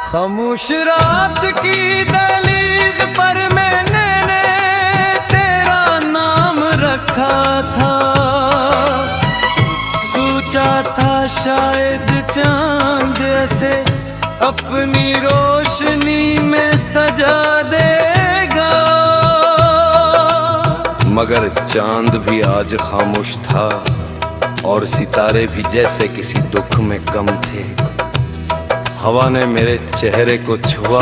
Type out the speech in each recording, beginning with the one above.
खामोश रात की दहलीज पर मैंने तेरा नाम रखा था। सोचा था शायद चांद ऐसे अपनी रोशनी में सजा देगा, मगर चांद भी आज खामोश था और सितारे भी जैसे किसी दुख में गम थे। हवा ने मेरे चेहरे को छुआ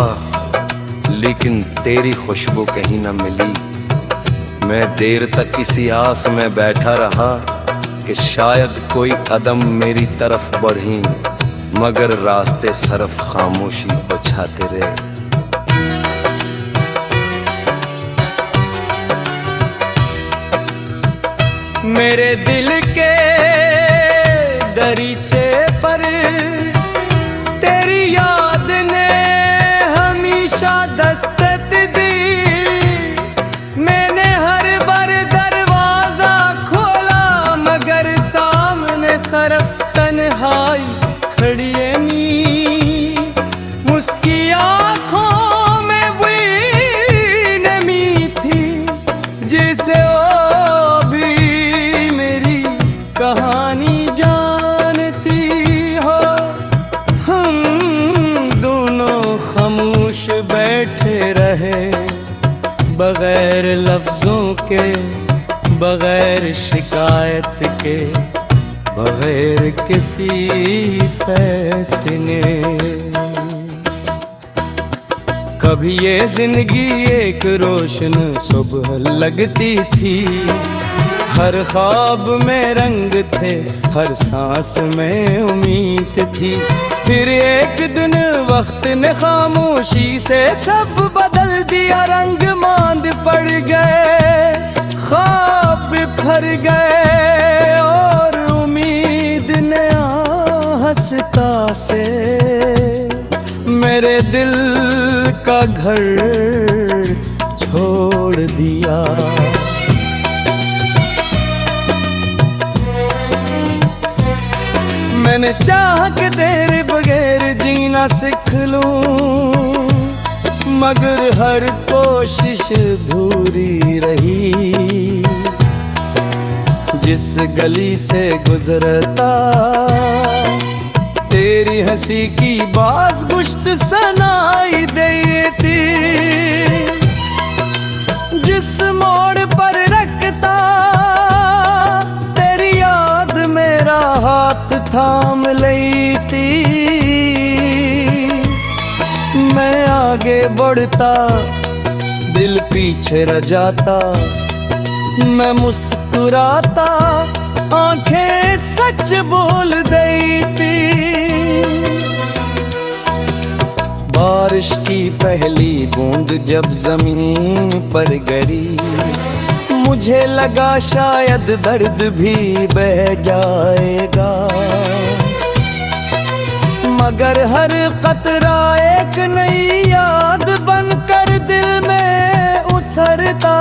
लेकिन तेरी खुशबू कहीं न मिली। मैं देर तक किसी आस में बैठा रहा कि शायद कोई कदम मेरी तरफ बढ़ी, मगर रास्ते सरफ खामोशी बचाते रहे। मेरे दिल के दरीचे पर तेरी याद ने हमेशा दस्तक दी। मैंने हर बार दरवाजा खोला मगर सामने सरफ तन्हाई खड़ी है नी। मुस्की आँखों में वही नमी थी जिसे कहानी जानती हो। हम दोनों खामोश बैठे रहे बगैर लफ्जों के, बगैर शिकायत के, बगैर किसी फैसले। कभी ये जिंदगी एक रोशन सुबह लगती थी, हर ख्वाब में रंग थे, हर सांस में उम्मीद थी। फिर एक दिन वक्त ने खामोशी से सब बदल दिया, रंग मांद पड़ गए, ख्वाब बिखर गए और उम्मीद ने आहिस्ता से मेरे दिल का घर छोड़ दिया। मैंने चाहा कि तेरे बगैर जीना सीख लूं, मगर हर कोशिश अधूरी रही। जिस गली से गुजरता तेरी हंसी की बाज गुश्त सुनाई देती। जिस मोड़ पर रखता तेरी याद मेरा हाथ थाम लेती। मैं आगे बढ़ता दिल पीछे रह जाता, मैं मुस्कुराता आंखें सच बोल देती। बारिश की पहली बूंद जब जमीन पर गिरी, मुझे लगा शायद दर्द भी बह जाएगा, मगर हर कतरा एक नई याद बनकर दिल में उतरता।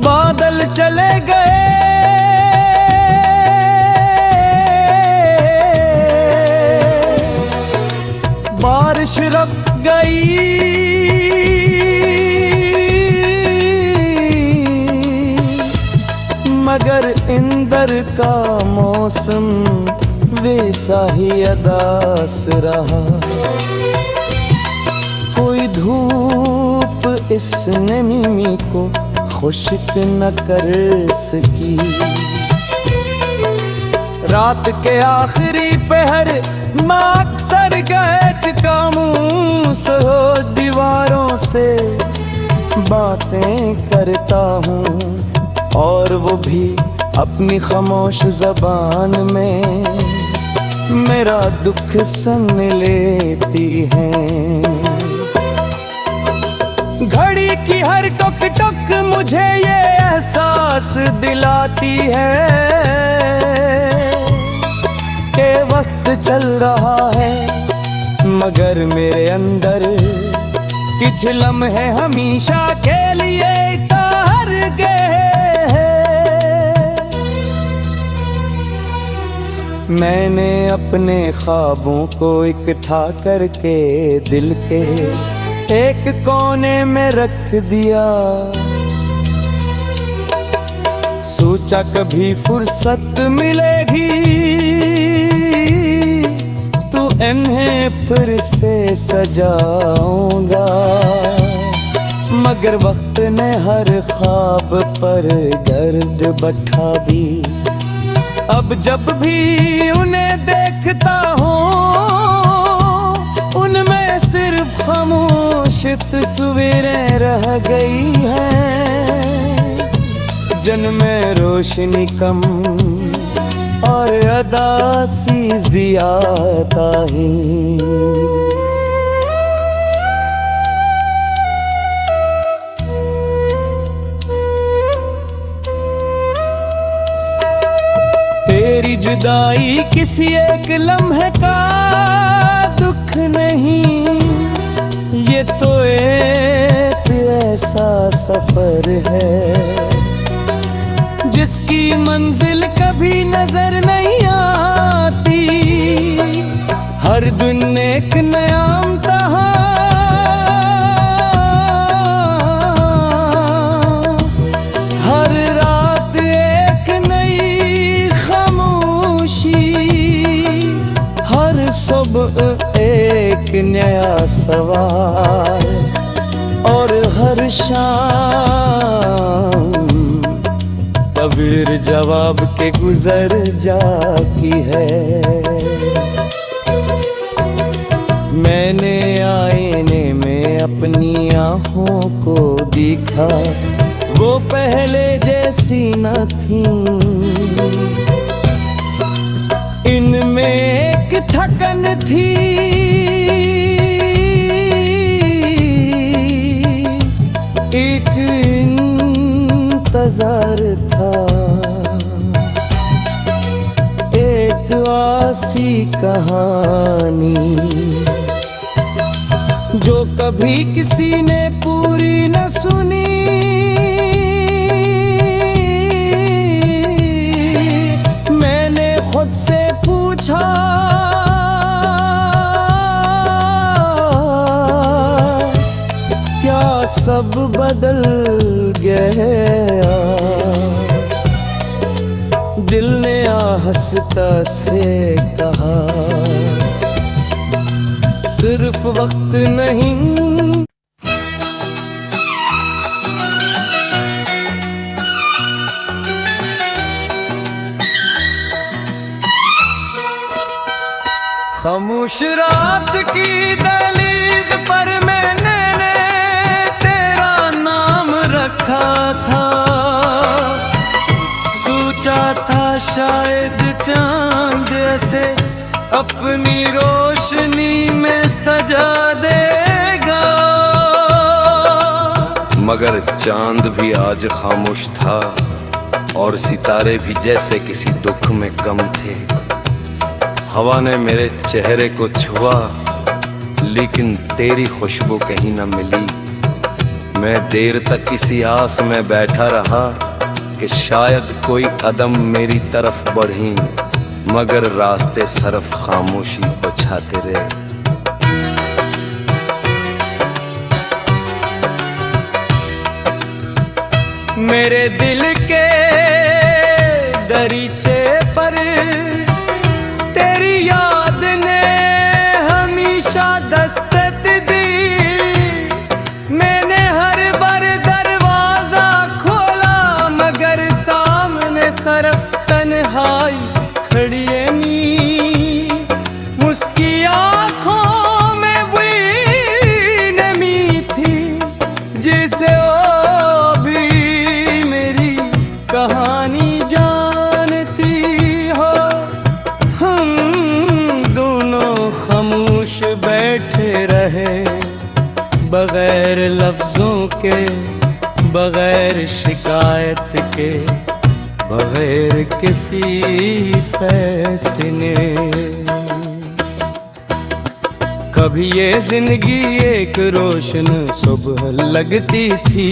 बादल चले गए बारिश रुक गई, मगर इंदर का मौसम वैसा ही अदास रहा। कोई धूप इस नमी को खुश्क न कर सकी। रात के आखिरी पहर मैं अक्सर गैठ का मुँह सहोज दीवारों से बातें करता हूँ, और वो भी अपनी खामोश ज़बान में मेरा दुख सुन लेती हैं। घड़ी की हर टुक टुक मुझे ये एहसास दिलाती है कि वक्त चल रहा है, मगर मेरे अंदर कुछ लम्हे हमेशा के लिए तार गए। मैंने अपने ख्वाबों को इकट्ठा करके दिल के एक कोने में रख दिया। सोचा कभी फुर्सत मिलेगी तो इन्हें फिर से सजाऊंगा, मगर वक्त ने हर ख्वाब पर गर्द बैठा दी। अब जब भी उन्हें देखता हूँ उनमें सिर्फ खामोश तस्वीरें रह गई हैं, जिनमें रोशनी कम और अदा सी ज़ियादा ही। तेरी जुदाई किसी एक लम्हे का दुख नहीं, ये तो एक ऐसा सफर है जिसकी मंजिल कभी नजर नहीं आती। हर दिन एक नया इम्तिहान, हर रात एक नई खामोशी, हर सुबह एक नया सवाल और हर शाम तबीर जवाब के गुजर जाती है। मैंने आईने में अपनी आँखों को देखा, वो पहले जैसी न थी। इनमें एक थकन थी, एक इंतजार था, एक आसी कहानी जो कभी किसी ने पूरी न सुनी। मैंने खुद से पूछा क्या सब बदल गया, दिल ने आहिस्ता से कहा सिर्फ वक्त नहीं। खामोश रात की दहलीज पर मैंने तेरा नाम रखा था। सोचा था शायद चांद ऐसे अपनी रोशनी में सजा देगा, मगर चांद भी आज खामोश था और सितारे भी जैसे किसी दुख में गम थे। हवा ने मेरे चेहरे को छुआ लेकिन तेरी खुशबू कहीं न मिली। मैं देर तक किसी आस में बैठा रहा कि शायद कोई कदम मेरी तरफ बढ़ी, मगर रास्ते सरफ खामोशी बचाते रहे। मेरे दिल के दरीचे पर तेरी याद ने हमेशा दस्तक दी। मैंने हर बार दरवाजा खोला मगर सामने सरफ तन्हाई खड़ी नी। मुस्की आँखों में वही नमी थी जिसे ओ भी मेरी कहानी जानती हो। हम दोनों खामोश बैठे रहे बगैर लफ्जों के, बगैर शिकायत के, बगैर किसी फैसले। कभी ये जिंदगी एक रोशन सुबह लगती थी,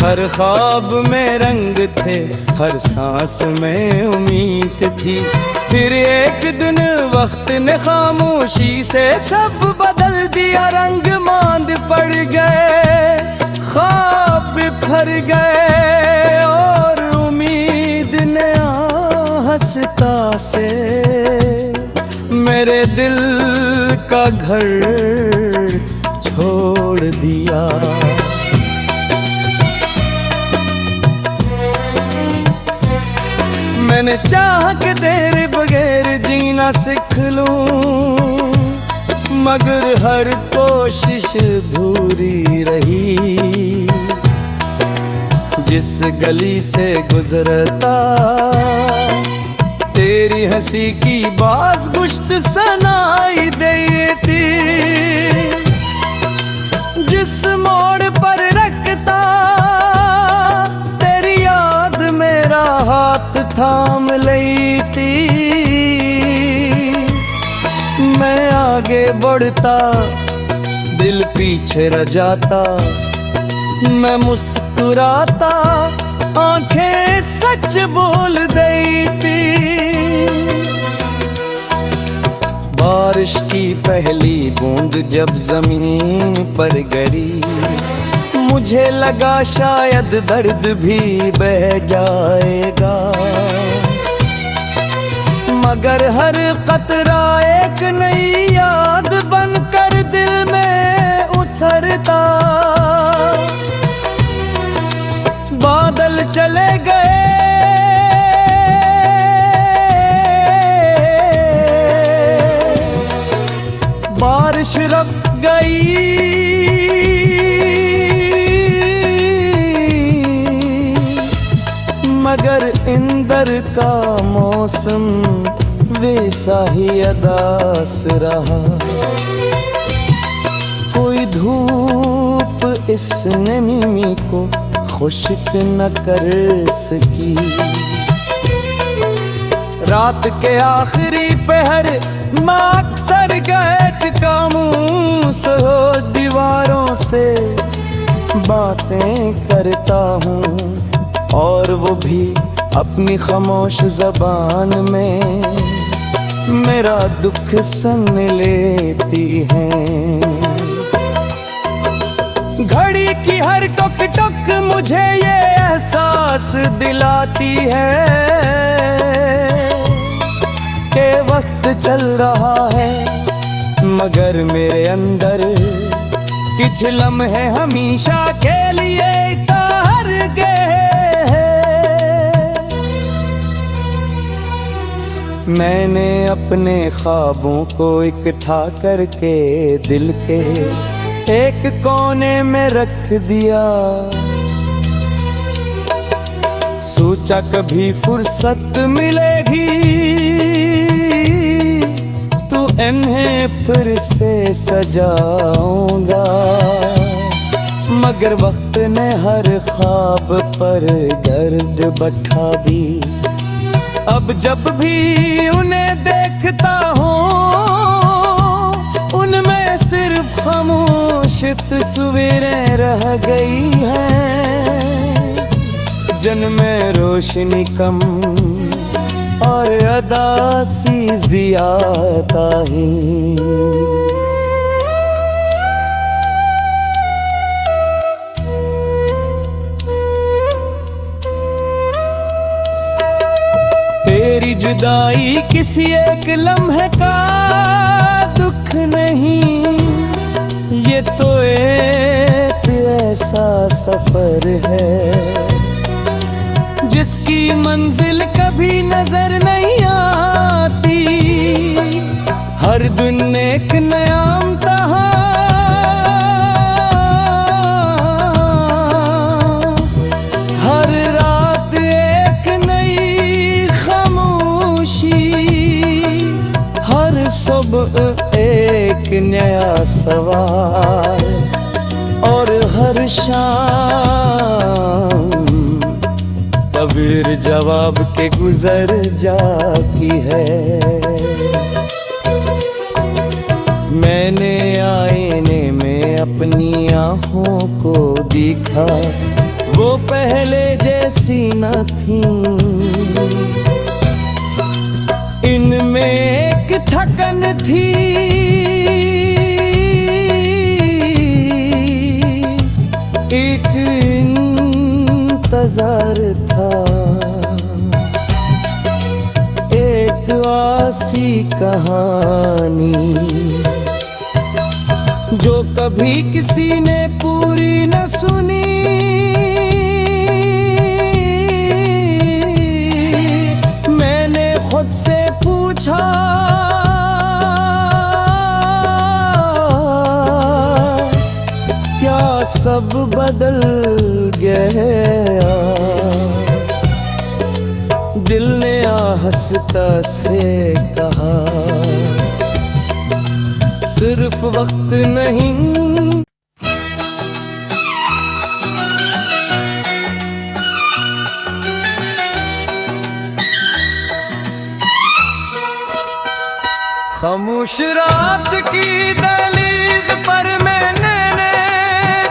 हर ख्वाब में रंग थे, हर सांस में उम्मीद थी। फिर एक दिन वक्त ने खामोशी से सब बदल दिया, रंग मांद पड़ गए, ख्वाब बिखर गए और उम्मीद ने आहिस्ता से मेरे दिल का घर छोड़ दिया। मैंने चाहा कि तेरे बगैर जीना सीख लूं, मगर हर कोशिश अधूरी रही। जिस गली से गुजरता तेरी हंसी की बाज गुश्त सुनाई देती, जिस मोड़ पर रखता तेरी याद मेरा हाथ थाम लेती। मैं आगे बढ़ता दिल पीछे रह जाता, मैं मुस्कुराता आंखें सच बोल देती। बारिश की पहली बूंद जब जमीन पर गिरी, मुझे लगा शायद दर्द भी बह जाएगा, मगर हर कतरा एक नई याद बनकर दिल में उतरता। बादल चले गए, बारिश रुक गई, मगर इंदर का मौसम वैसा ही अदास रहा। कोई धूप इस नमी को खुश्क न कर सकी। रात के आखिरी पहर मैं अक्सर गैठका मुँह सोच दीवारों से बातें करता हूँ, और वो भी अपनी खामोश ज़बान में मेरा दुख सुन लेती हैं। घड़ी की हर टुक टुक मुझे ये एहसास दिलाती है कि वक्त चल रहा है, मगर मेरे अंदर कुछ लम्हे हमेशा के लिए तार गए। मैंने अपने ख्वाबों को इकट्ठा करके दिल के एक कोने में रख दिया। सोचा कभी फुर्सत मिलेगी तो इन्हें फिर से सजाऊंगा, मगर वक्त ने हर ख्वाब पर गर्द बैठा दी। अब जब भी उन्हें देखता हूँ उनमें सिर्फ खामोश तस्वीरें रह गई हैं, जिनमें रोशनी कम और अदासी ज़्यादा ही। तेरी जुदाई किसी एक लम्हे का दुख नहीं, ये तो एक ऐसा सफर है जिसकी मंजिल कभी नजर नहीं आती। हर दिन एक नया इम्तिहान, हर रात एक नई खामोशी, हर सुबह एक नया सवाल और हर शाम तबीर जवाब के गुजर जाती है। मैंने आईने में अपनी आँखों को देखा, वो पहले जैसी न थी। इनमें एक थकन थी, एक इंतजार था, एक आसी कहानी जो कभी किसी ने पूरी न सुनी। मैंने खुद से पूछा क्या सब बदल गया? दिल ने आहिस्ता से कहा सिर्फ वक्त नहीं। खामोश रात की दहलीज पर मैंने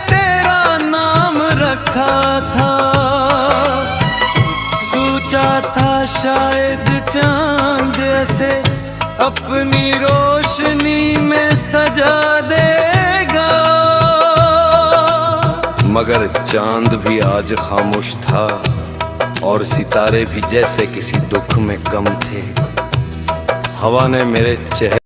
तेरा नाम रखा था, सोचा था शायद चांद ऐसे अपनी रोशनी में सजा देगा, मगर चांद भी आज खामोश था और सितारे भी जैसे किसी दुख में गम थे। हवा ने मेरे चेहरे